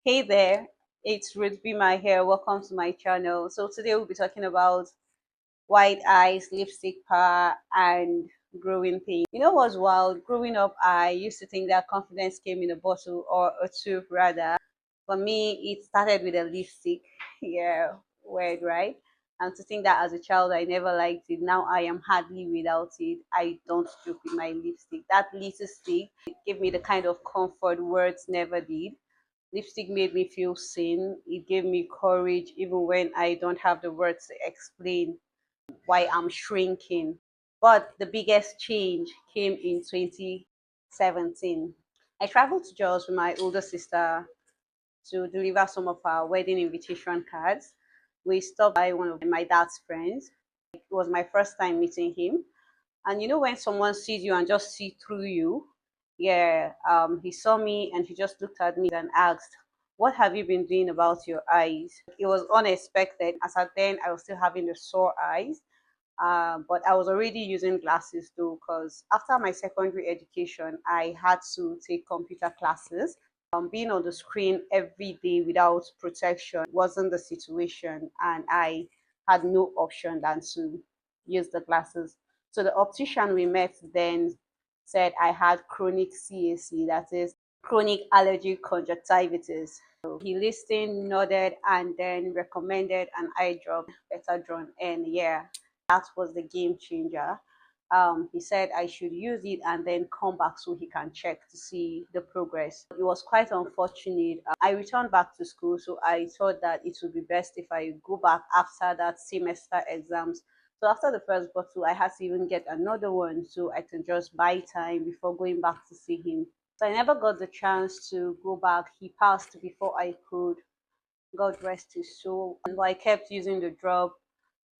Hey there, it's Ruth Be My Hair. Welcome to my channel. So today we'll be talking about white eyes, lipstick power, and growing pain. You know what's wild? Growing up, I used to think that confidence came in a bottle or a tube rather. For me, it started with a lipstick. Yeah, weird, right? And to think that as a child I never liked it. Now I am hardly without it. I don't joke with my lipstick. That little stick gave me the kind of comfort words never did. Lipstick made me feel seen. It gave me courage even when I don't have the words to explain why I'm shrinking. But the biggest change came in 2017. I traveled to Jos with my older sister to deliver some of our wedding invitation cards. We stopped by one of my dad's friends. It was my first time meeting him. And you know when someone sees you and just see through you? Yeah, he saw me and he just looked at me and asked, "What have you been doing about your eyes?" It was unexpected. As at then, I was still having the sore eyes, but I was already using glasses though, because after my secondary education, I had to take computer classes. Being on the screen every day without protection wasn't the situation, and I had no option than to use the glasses. So the optician we met then said I had chronic CAC, that is chronic allergic conjunctivitis. So he listened, nodded, and then recommended an eye drop, Betadron, and yeah, that was the game changer. He said I should use it and then come back so he can check to see the progress. It was quite unfortunate. I returned back to school, so I thought that it would be best if I go back after that semester exams. So after the first bottle, I had to even get another one so I can just buy time before going back to see him. So I never got the chance to go back. He passed before I could. God rest his soul. But I kept using the drug,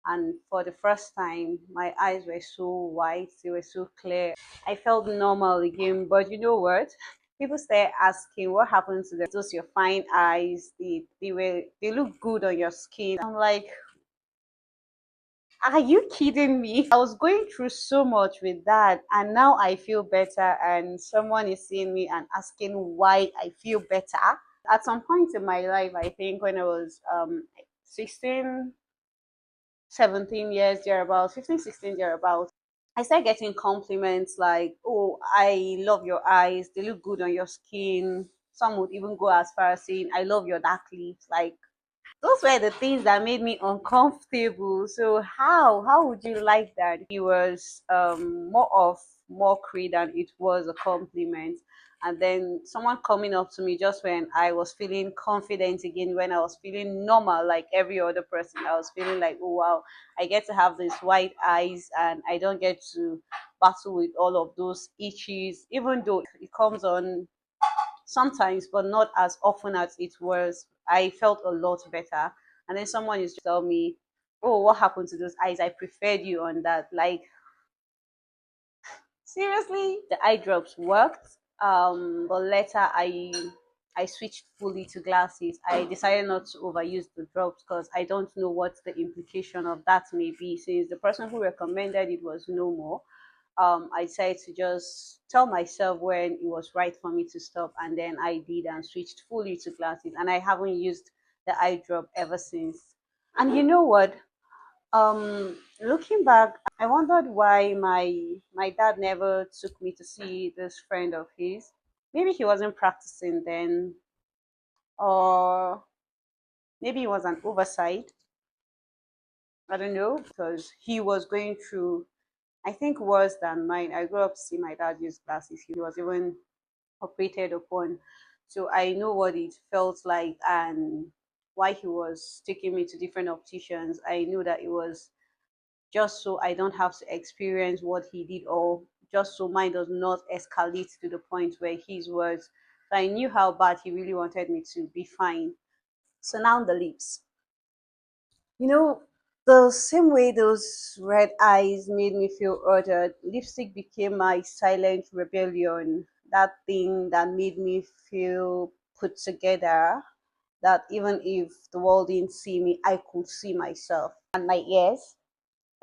and for the first time my eyes were so white, they were so clear. I felt normal again. But you know what, people start asking what happened to those your fine eyes. They look good on your skin. I'm like, are you kidding me? I was going through so much with that, and now I feel better, and someone is seeing me and asking why I feel better. At some point in my life, I think when I was 16, 17 years thereabouts, 15, 16 thereabouts, I started getting compliments like, "Oh, I love your eyes, they look good on your skin." Some would even go as far as saying, "I love your dark lips." Like, those were the things that made me uncomfortable. So how would you like that? It was more of mockery than it was a compliment. And then someone coming up to me just when I was feeling confident again, when I was feeling normal like every other person, I was feeling like, oh wow, I get to have these white eyes and I don't get to battle with all of those itches, even though it comes on sometimes, but not as often as it was. I felt a lot better. And then someone used to tell me, "Oh, what happened to those eyes? I preferred you on that." Like, seriously, the eye drops worked. But later I switched fully to glasses. I decided not to overuse the drops because I don't know what the implication of that may be, since the person who recommended it was no more. I decided to just tell myself when it was right for me to stop, and then I did and switched fully to glasses, and I haven't used the eye drop ever since. And you know what? Looking back, I wondered why my dad never took me to see this friend of his. Maybe he wasn't practicing then, or maybe it was an oversight. I don't know, because he was going through, I think, worse than mine. I grew up to see my dad use glasses. He was even operated upon. So I know what it felt like and why he was taking me to different opticians. I knew that it was just so I don't have to experience what he did, or just so mine does not escalate to the point where his was. So I knew how bad he really wanted me to be fine. So now the lips. You know, the same way those red eyes made me feel urgent, lipstick became my silent rebellion. That thing that made me feel put together, that even if the world didn't see me, I could see myself. And my ears.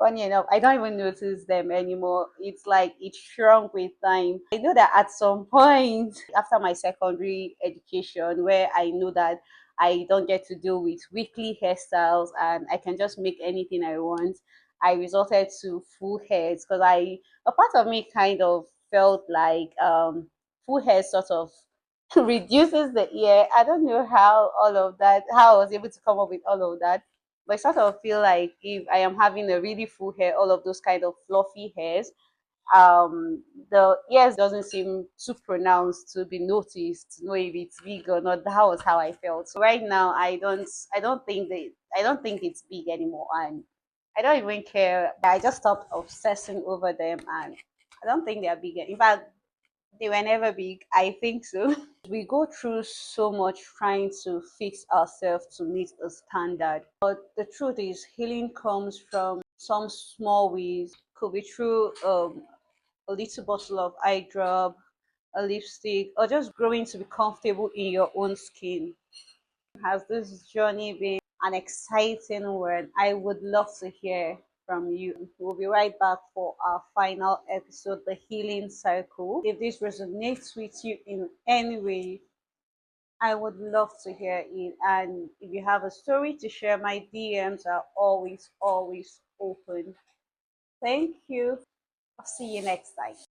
Funny enough, I don't even notice them anymore. It's like it shrunk with time. I know that at some point after my secondary education, where I know that I don't get to deal with weekly hairstyles and I can just make anything I want, I resorted to full hairs because a part of me kind of felt like full hair sort of reduces the ear. I don't know how I was able to come up with all of that, but I sort of feel like if I am having a really full hair, all of those kind of fluffy hairs, um, the ears doesn't seem too pronounced to be noticed to know if it's big or not. That was how I felt. So right now, I don't think it's big anymore, and I don't even care. I just stopped obsessing over them, and I don't think they are big. In fact, they were never big. I think so. We go through so much trying to fix ourselves to meet a standard. But the truth is, healing comes from some small ways. Could be through a little bottle of eye drop, a lipstick, or just growing to be comfortable in your own skin. Has this journey been an exciting one? I would love to hear from you. We'll be right back for our final episode, The Healing Cycle. If this resonates with you in any way, I would love to hear it. And if you have a story to share, my DMs are always, always open. Thank you. I'll see you next time.